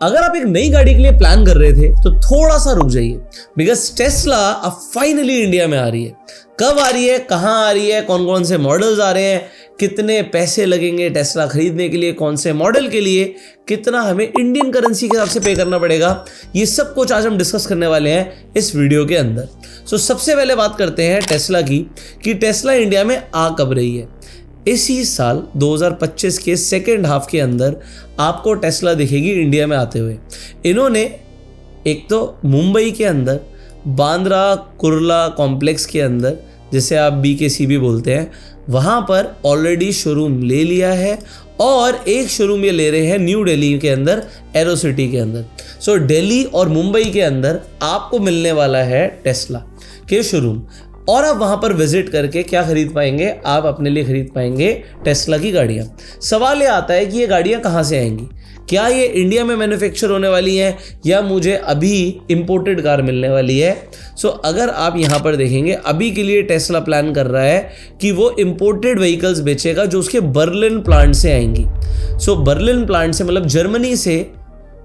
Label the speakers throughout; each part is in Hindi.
Speaker 1: अगर आप एक नई गाड़ी के लिए प्लान कर रहे थे तो थोड़ा सा रुक जाइए, बिकॉज टेस्ला अब फाइनली इंडिया में आ रही है। कब आ रही है, कहाँ आ रही है, कौन कौन से मॉडल्स आ रहे हैं, कितने पैसे लगेंगे टेस्ला खरीदने के लिए, कौन से मॉडल के लिए, कितना हमें इंडियन करेंसी के हिसाब से पे करना पड़ेगा, ये सब कुछ आज हम डिस्कस करने वाले हैं इस वीडियो के अंदर। सो सबसे पहले बात करते हैं टेस्ला की कि टेस्ला इंडिया में आ कब रही है। इसी साल 2025 के सेकेंड हाफ के अंदर आपको टेस्ला दिखेगी इंडिया में आते हुए। इन्होंने एक तो मुंबई के अंदर बांद्रा कुर्ला कॉम्प्लेक्स के अंदर, जिसे आप BKC भी बोलते हैं, वहाँ पर ऑलरेडी शोरूम ले लिया है और एक शोरूम ये ले रहे हैं न्यू दिल्ली के अंदर, एरो सिटी के अंदर। सो दिल्ली और मुंबई के अंदर आपको मिलने वाला है टेस्ला के शोरूम और आप वहाँ पर विजिट करके क्या खरीद पाएंगे, आप अपने लिए खरीद पाएंगे टेस्ला की गाड़ियाँ। सवाल ये आता है कि ये गाड़ियाँ कहाँ से आएंगी, क्या ये इंडिया में मैन्युफैक्चर होने वाली हैं या मुझे अभी इंपोर्टेड कार मिलने वाली है। सो अगर आप यहाँ पर देखेंगे, अभी के लिए टेस्ला प्लान कर रहा है कि वो इंपोर्टेड व्हीकल्स बेचेगा जो उसके बर्लिन प्लांट से आएंगी। सो बर्लिन प्लांट से मतलब जर्मनी से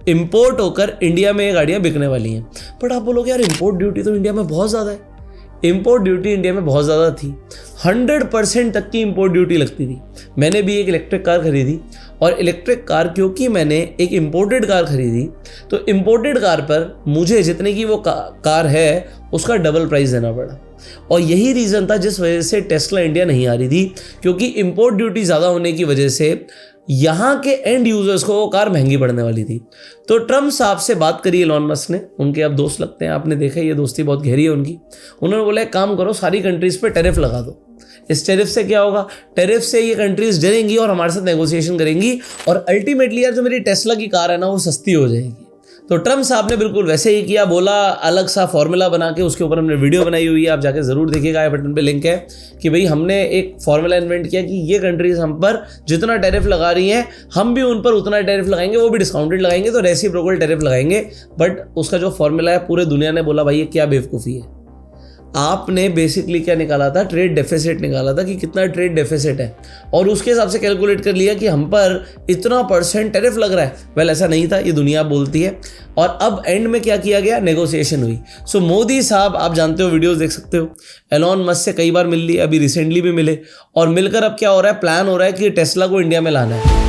Speaker 1: इंपोर्ट होकर इंडिया में ये गाड़ियाँ बिकने वाली हैं। बट आप बोलोगे यार इंपोर्ट ड्यूटी तो इंडिया में बहुत ज़्यादा है। इंपोर्ट ड्यूटी इंडिया में बहुत ज़्यादा थी, 100% तक की इंपोर्ट ड्यूटी लगती थी। मैंने भी एक इलेक्ट्रिक कार खरीदी और इलेक्ट्रिक कार क्योंकि मैंने एक इंपोर्टेड कार खरीदी तो इंपोर्टेड कार पर मुझे जितने की वो कार है उसका डबल प्राइस देना पड़ा। और यही रीज़न था जिस वजह से टेस्ला इंडिया नहीं आ रही थी, क्योंकि इंपोर्ट ड्यूटी ज़्यादा होने की वजह से यहाँ के एंड यूजर्स को वो कार महंगी पड़ने वाली थी। तो ट्रम्प साहब से बात करी एलॉन मस्क ने, उनके अब दोस्त लगते हैं, आपने देखा ये दोस्ती बहुत गहरी है उनकी। उन्होंने बोला एक काम करो, सारी कंट्रीज़ पे टैरिफ लगा दो। इस टैरिफ से क्या होगा, टैरिफ से ये कंट्रीज डरेंगी और हमारे साथ नेगोशिएशन करेंगी और अल्टीमेटली यार जो मेरी टेस्ला की कार है ना वो सस्ती हो जाएगी। तो ट्रम्प साहब ने बिल्कुल वैसे ही किया, बोला अलग सा फॉर्मूला बना के, उसके ऊपर हमने वीडियो बनाई हुई है, आप जाके ज़रूर देखिएगा, बटन पे लिंक है, कि भाई हमने एक फॉर्मूला इन्वेंट किया कि ये कंट्रीज हम पर जितना टैरिफ लगा रही हैं हम भी उन पर उतना टैरिफ लगाएंगे, वो भी डिस्काउंटेड लगाएंगे, तो रेसिप्रोकल टैरिफ लगाएंगे। बट उसका जो फॉर्मूला है पूरे दुनिया ने बोला भाई ये क्या बेवकूफ़ी है। आपने बेसिकली क्या निकाला था, ट्रेड डेफिसिट निकाला था कि कितना ट्रेड डेफिसिट है और उसके हिसाब से कैलकुलेट कर लिया कि हम पर इतना % टैरिफ लग रहा है। वेल ऐसा नहीं था, ये दुनिया बोलती है। और अब एंड में क्या किया गया, नेगोशिएशन हुई। सो मोदी साहब, आप जानते हो, वीडियोस देख सकते हो, एलॉन मस्क से कई बार मिल लिए, अभी रिसेंटली भी मिले और मिलकर अब क्या हो रहा है, प्लान हो रहा है कि टेस्ला को इंडिया में लाना है।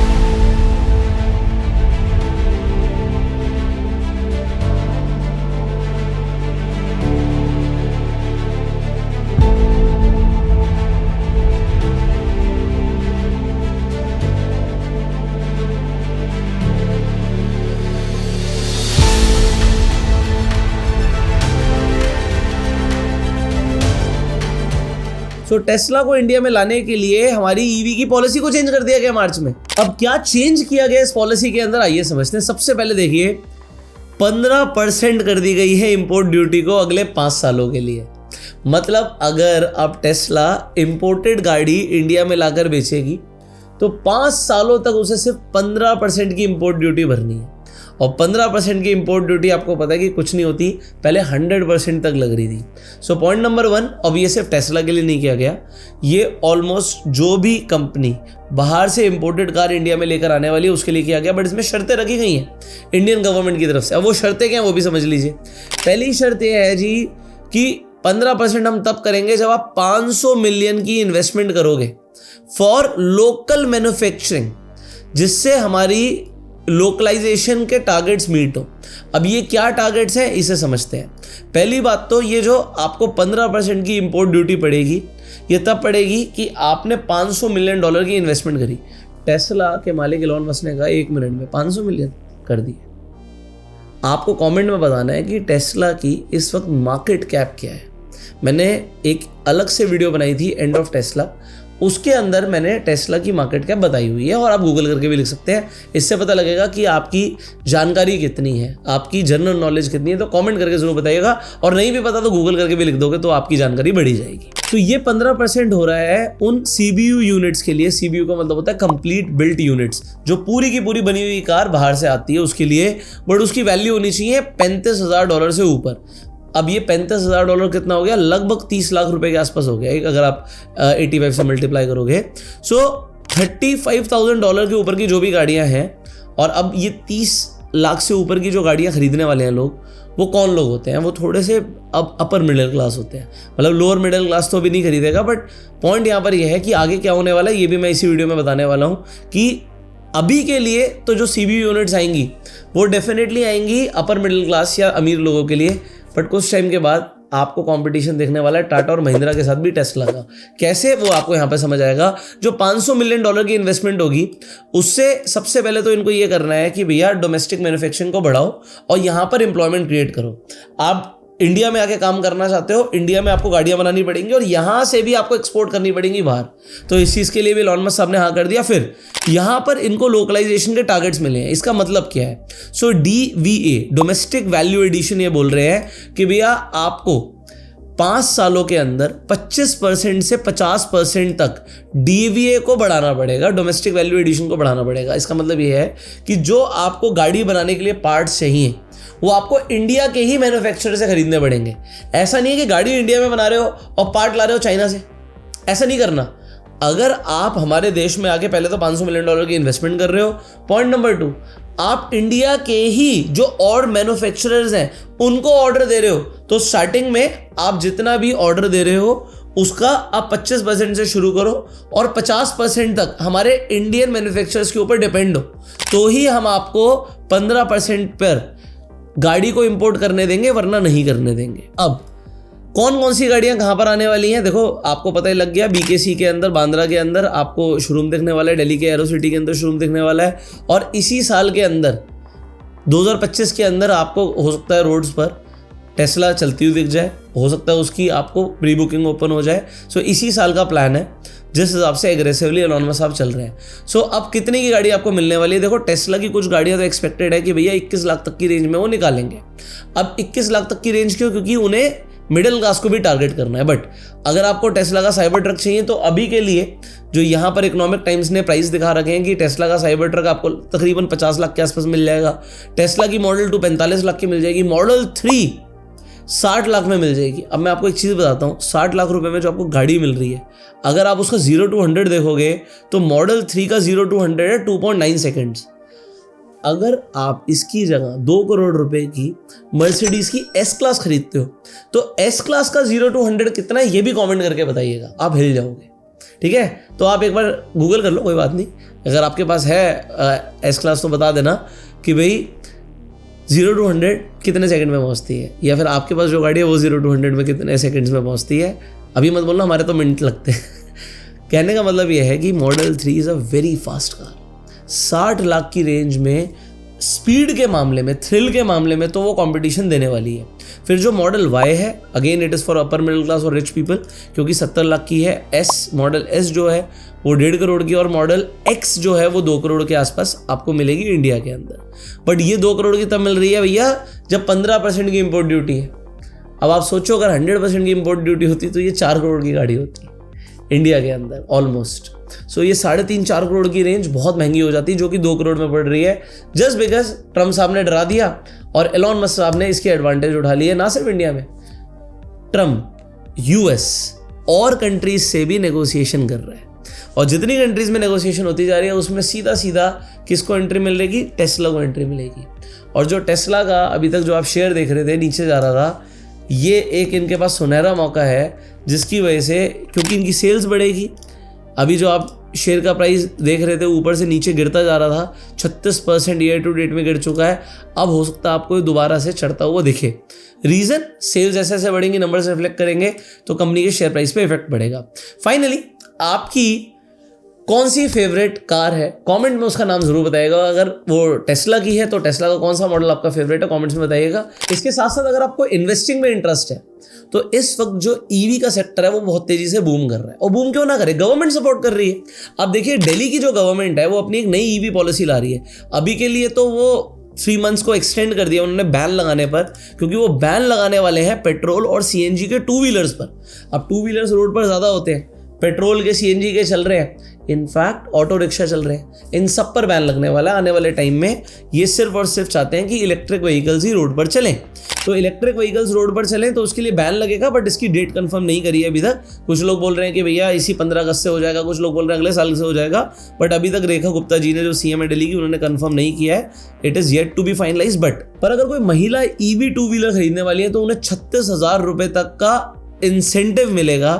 Speaker 1: तो टेस्ला को इंडिया में लाने के लिए हमारी ईवी की पॉलिसी को चेंज कर दिया गया मार्च में। अब क्या चेंज किया गया इस पॉलिसी के अंदर, आइए समझते हैं। सबसे पहले देखिए 15% कर दी गई है इंपोर्ट ड्यूटी को अगले 5 सालों के लिए। मतलब अगर अब टेस्ला इंपोर्टेड गाड़ी इंडिया में लाकर बेचेगी तो 5 सालों तक उसे सिर्फ 15% की इंपोर्ट ड्यूटी भरनी है। और 15% की इंपोर्ट ड्यूटी आपको पता है कि कुछ नहीं होती, पहले 100% तक लग रही थी। सो पॉइंट नंबर 1, अब ये सिर्फ टेस्ला के लिए नहीं किया गया, ये ऑलमोस्ट जो भी कंपनी बाहर से इंपोर्टेड कार इंडिया में लेकर आने वाली है उसके लिए किया गया। बट इसमें शर्तें रखी गई हैं इंडियन गवर्नमेंट की तरफ से। अब वो शर्तें क्या हैं वो भी समझ लीजिए। पहली शर्त ये है जी कि 15% हम तब करेंगे जब आप 500 मिलियन की इन्वेस्टमेंट करोगे फॉर लोकल मैन्युफैक्चरिंग, जिससे हमारी लोकलाइजेशन के टारगेट्स मीट हो। अब ये क्या टारगेट्स हैं इसे समझते हैं। पहली बात तो ये जो आपको 15% की इंपोर्ट ड्यूटी पड़ेगी, ये तब पड़ेगी कि आपने $500 मिलियन की इन्वेस्टमेंट करी। टेस्ला के मालिक एलॉन मस्क ने कहा 1 मिनट में 500 मिलियन कर दिए। आपको कमेंट में बताना है कि टेस्ला की इस वक्त मार्केट कैप क्या है। मैंने एक अलग से वीडियो बनाई थी एंड ऑफ टेस्ला, उसके अंदर मैंने टेस्ला की मार्केट कैप बताई हुई है और आप गूगल करके भी लिख सकते हैं। इससे पता लगेगा कि आपकी जानकारी कितनी है, आपकी जनरल नॉलेज कितनी है। तो कमेंट करके जरूर बताइएगा, और नहीं भी पता तो गूगल करके भी लिख दोगे तो आपकी जानकारी बढ़ी जाएगी। तो ये 15% हो रहा है उन CBU यूनिट्स के लिए। CBU का मतलब होता है कंप्लीट बिल्ट यूनिट्स, जो पूरी की पूरी बनी हुई कार बाहर से आती है उसके लिए। बट उसकी वैल्यू होनी चाहिए $35,000 से ऊपर। अब ये $35,000 कितना हो गया, लगभग 30 लाख रुपए के आसपास हो गया अगर आप 85 से मल्टीप्लाई करोगे। सो $35,000 के ऊपर की जो भी गाड़ियां हैं, और अब ये 30 लाख से ऊपर की जो गाड़ियाँ खरीदने वाले हैं लोग, वो कौन लोग होते हैं? वो थोड़े से अब अपर मिडिल क्लास होते हैं। मतलब लोअर मिडिल क्लास तो अभी नहीं खरीदेगा, बट पॉइंट यहाँ पर यह है कि आगे क्या होने वाला है ये भी मैं इसी वीडियो में बताने वाला हूँ कि अभी के लिए तो जो CBU यूनिट्स आएंगी वो डेफिनेटली आएंगी अपर मिडिल क्लास या अमीर लोगों के लिए, बट कुछ टाइम के बाद आपको कंपटीशन देखने वाला है टाटा और महिंद्रा के साथ भी टेस्ला का। कैसे, वो आपको यहाँ पे समझ आएगा। जो $500 मिलियन की इन्वेस्टमेंट होगी उससे सबसे पहले तो इनको ये करना है कि भैया डोमेस्टिक मैन्युफैक्चरिंग को बढ़ाओ और यहाँ पर एम्प्लॉयमेंट क्रिएट करो। आप इंडिया में आके काम करना चाहते हो, इंडिया में आपको गाड़ियां बनानी पड़ेंगी और यहाँ से भी आपको एक्सपोर्ट करनी पड़ेंगी बाहर। तो इस चीज़ के लिए भी एलन मस्क साहब ने हाँ कर दिया। फिर यहाँ पर इनको लोकलाइजेशन के टारगेट्स मिले हैं। इसका मतलब क्या है? सो DVA, डोमेस्टिक वैल्यू एडिशन, ये बोल रहे हैं कि भैया आपको 5 सालों के अंदर 25% से 50% तक DVA को बढ़ाना पड़ेगा, डोमेस्टिक वैल्यू एडिशन को बढ़ाना पड़ेगा। इसका मतलब ये है कि जो आपको गाड़ी बनाने के लिए पार्ट्स चाहिए वो आपको इंडिया के ही मैन्युफैक्चरर से खरीदने पड़ेंगे। ऐसा नहीं है कि गाड़ी इंडिया में बना रहे हो और पार्ट ला रहे हो चाइना से, ऐसा नहीं करना। अगर आप हमारे देश में आके पहले तो $500 मिलियन की इन्वेस्टमेंट कर रहे हो, पॉइंट नंबर 2, आप इंडिया के ही जो और मैन्युफैक्चरर्स हैं उनको ऑर्डर दे रहे हो, तो स्टार्टिंग में आप जितना भी ऑर्डर दे रहे हो उसका आप 25% से शुरू करो और 50% तक हमारे इंडियन मैन्युफैक्चरर्स के ऊपर डिपेंड हो, तो ही हम आपको 15% पर गाड़ी को इंपोर्ट करने देंगे, वरना नहीं करने देंगे। अब कौन कौन सी गाड़ियां कहां पर आने वाली हैं, देखो आपको पता ही लग गया। BKC के अंदर, बांद्रा के अंदर आपको शोरूम दिखने वाला है, दिल्ली के एरो सिटी के अंदर शोरूम दिखने वाला है, और इसी साल के अंदर 2025 के अंदर आपको हो सकता है रोड्स पर टेस्ला चलती हुई दिख जाए, हो सकता है उसकी आपको प्री बुकिंग ओपन हो जाए। सो इसी साल का प्लान है, जिस हिसाब से एग्रेसिवली एलन मस्क साहब चल रहे हैं। सो अब कितने की गाड़ी आपको मिलने वाली है? देखो टेस्ला की कुछ गाड़ियां तो एक्सपेक्टेड है कि भैया 21 लाख तक की रेंज में वो निकालेंगे। अब 21 लाख तक की रेंज क्यों? क्योंकि उन्हें मिडिल क्लास को भी टारगेट करना है। बट अगर आपको टेस्ला का साइबर ट्रक चाहिए तो अभी के लिए जो यहाँ पर इकोनॉमिक टाइम्स ने प्राइस दिखा रखे हैं कि टेस्ला का साइबर ट्रक आपको तकरीबन 50 लाख के आसपास मिल जाएगा, टेस्ला की मॉडल 2 45 लाख की मिल जाएगी, मॉडल 3 60 लाख में मिल जाएगी। अब मैं आपको एक चीज़ बताता हूँ, 60 लाख रुपए में जो आपको गाड़ी मिल रही है, अगर आप उसका 0 to 100 देखोगे तो मॉडल 3 का 0 to 100 है 2.9 सेकेंड्स। अगर आप इसकी जगह 2 करोड़ रुपए की मर्सिडीज की S क्लास खरीदते हो तो S क्लास का 0 to 100 कितना है ये भी कमेंट करके बताइएगा, आप हिल जाओगे। ठीक है, तो आप एक बार गूगल कर लो, कोई बात नहीं। अगर आपके पास है S क्लास तो बता देना कि भाई 0 to 100 कितने सेकंड में पहुंचती है, या फिर आपके पास जो गाड़ी है वो 0 to 100 में कितने सेकंड्स में पहुंचती है। अभी मत बोलना हमारे तो मिनट लगते हैं। कहने का मतलब ये है कि model 3 is a very fast car. 60 lakh की रेंज में स्पीड के मामले में, थ्रिल के मामले में तो वो कंपटीशन देने वाली है। फिर जो मॉडल Y है, again it is for upper middle class और रिच पीपल, क्योंकि 70 लाख की है। मॉडल S जो है वो 1.5 करोड़ की, और मॉडल X जो है वो 2 करोड़ के आसपास आपको मिलेगी इंडिया के अंदर। बट ये 2 करोड़ की तब मिल रही है भैया जब 15% की इम्पोर्ट ड्यूटी है। अब आप सोचो अगर 100% की इम्पोर्ट ड्यूटी होती तो ये 4 करोड़ की गाड़ी होती इंडिया के अंदर ऑलमोस्ट। सो ये 3.5-4 करोड़ की रेंज बहुत महंगी हो जाती है, जो कि 2 करोड़ में पड़ रही है, जस्ट बिकॉज ट्रम्प साहब ने डरा दिया और एलन मस्क साहब ने इसकी एडवांटेज उठा ली है। ना सिर्फ इंडिया में, ट्रम्प US और कंट्रीज से भी नेगोशिएशन कर रहा है, और जितनी कंट्रीज में नेगोशिएशन होती जा रही है उसमें सीधा सीधा किसको एंट्री मिलेगी? टेस्ला को एंट्री मिलेगी। और जो टेस्ला का अभी तक जो आप शेयर देख रहे थे नीचे जा रहा था, ये एक इनके पास सुनहरा मौका है जिसकी वजह से, क्योंकि इनकी सेल्स बढ़ेगी। अभी जो आप शेयर का प्राइस देख रहे थे ऊपर से नीचे गिरता जा रहा था, 36% ईयर टू डेट में गिर चुका है। अब हो सकता है आपको दोबारा से चढ़ता हुआ दिखे। रीज़न, सेल्स जैसे जैसे बढ़ेंगी, नंबर्स रिफ्लेक्ट करेंगे तो कंपनी के शेयर प्राइस पे इफेक्ट पड़ेगा। फाइनली आपकी कौन सी फेवरेट कार है, कमेंट में उसका नाम जरूर बताइएगा। अगर वो टेस्ला की है तो टेस्ला का कौन सा मॉडल आपका फेवरेट है, कमेंट्स में बताइएगा। इसके साथ साथ अगर आपको इन्वेस्टिंग में इंटरेस्ट है तो इस वक्त जो EV का सेक्टर है वो बहुत तेजी से बूम कर रहा है। और बूम क्यों ना करे, गवर्नमेंट सपोर्ट कर रही है। अब देखिए दिल्ली की जो गवर्नमेंट है वो अपनी एक नई EV पॉलिसी ला रही है। अभी के लिए तो वो 3 मंथ्स को एक्सटेंड कर दिया उन्होंने बैन लगाने पर, क्योंकि वो बैन लगाने वाले हैं पेट्रोल और CNG के 2 व्हीलर्स पर। अब 2 व्हीलर्स रोड पर ज़्यादा होते हैं, पेट्रोल के, सीएनजी के चल रहे हैं, इनफैक्ट ऑटो रिक्शा चल रहे हैं, इन सब पर बैन लगने वाला है आने वाले टाइम में। ये सिर्फ और सिर्फ चाहते हैं कि इलेक्ट्रिक व्हीकल्स ही रोड पर चलें। तो इलेक्ट्रिक व्हीकल्स रोड पर चलें तो उसके लिए बैन लगेगा, बट इसकी डेट कंफर्म नहीं करी है अभी तक। कुछ लोग बोल रहे हैं कि भैया इसी 15 अगस्त से हो जाएगा, कुछ लोग बोल रहे हैं अगले साल से हो जाएगा, बट अभी तक रेखा गुप्ता जी ने, जो सीएम है दिल्ली की, उन्होंने कंफर्म नहीं किया है। It is yet to be finalize. But पर अगर कोई महिला ईवी टू व्हीलर खरीदने वाली है तो उन्हें 36,000 रुपए तक का इंसेंटिव मिलेगा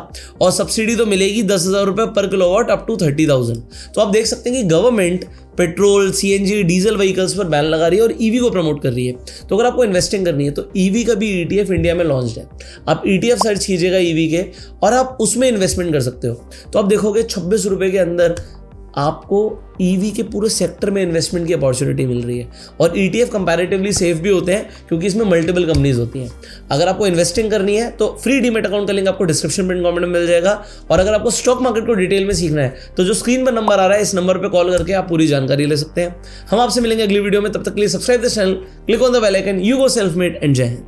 Speaker 1: और सब्सिडी तो मिलेगी 10,000 रुपए पर किलोवाट अप टू 30,000। तो आप देख सकते हैं कि government petrol, CNG, diesel vehicles पर बैन लगा रही है और ईवी को प्रमोट कर रही है। तो अगर आपको इन्वेस्टिंग करनी है तो ईवी का भी ईटीएफ इंडिया में लॉन्च है। आप ईटीएफ सर्च कीजिएगा ईवी के और आप उसमें इन्वेस्टमेंट कर सकते हो। तो आप देखोगे 26 रुपए के अंदर आपको ईवी के पूरे सेक्टर में इन्वेस्टमेंट की अपॉर्चुनिटी मिल रही है। और ईटीएफ कंपैरेटिवली सेफ भी होते हैं क्योंकि इसमें मल्टीपल कंपनीज होती हैं। अगर आपको इन्वेस्टिंग करनी है तो फ्री डीमेट अकाउंट का लिंक आपको डिस्क्रिप्शन पिन कमेंट में मिल जाएगा। और अगर आपको स्टॉक मार्केट को डिटेल में सीखना है तो जो स्क्रीन पर नंबर आ रहा है, इस नंबर पर कॉल करके आप पूरी जानकारी ले सकते हैं। हम आपसे मिलेंगे अगली वीडियो में, तब तक के लिए subscribe this channel, click on the bell icon. You go self made and जय हिंद।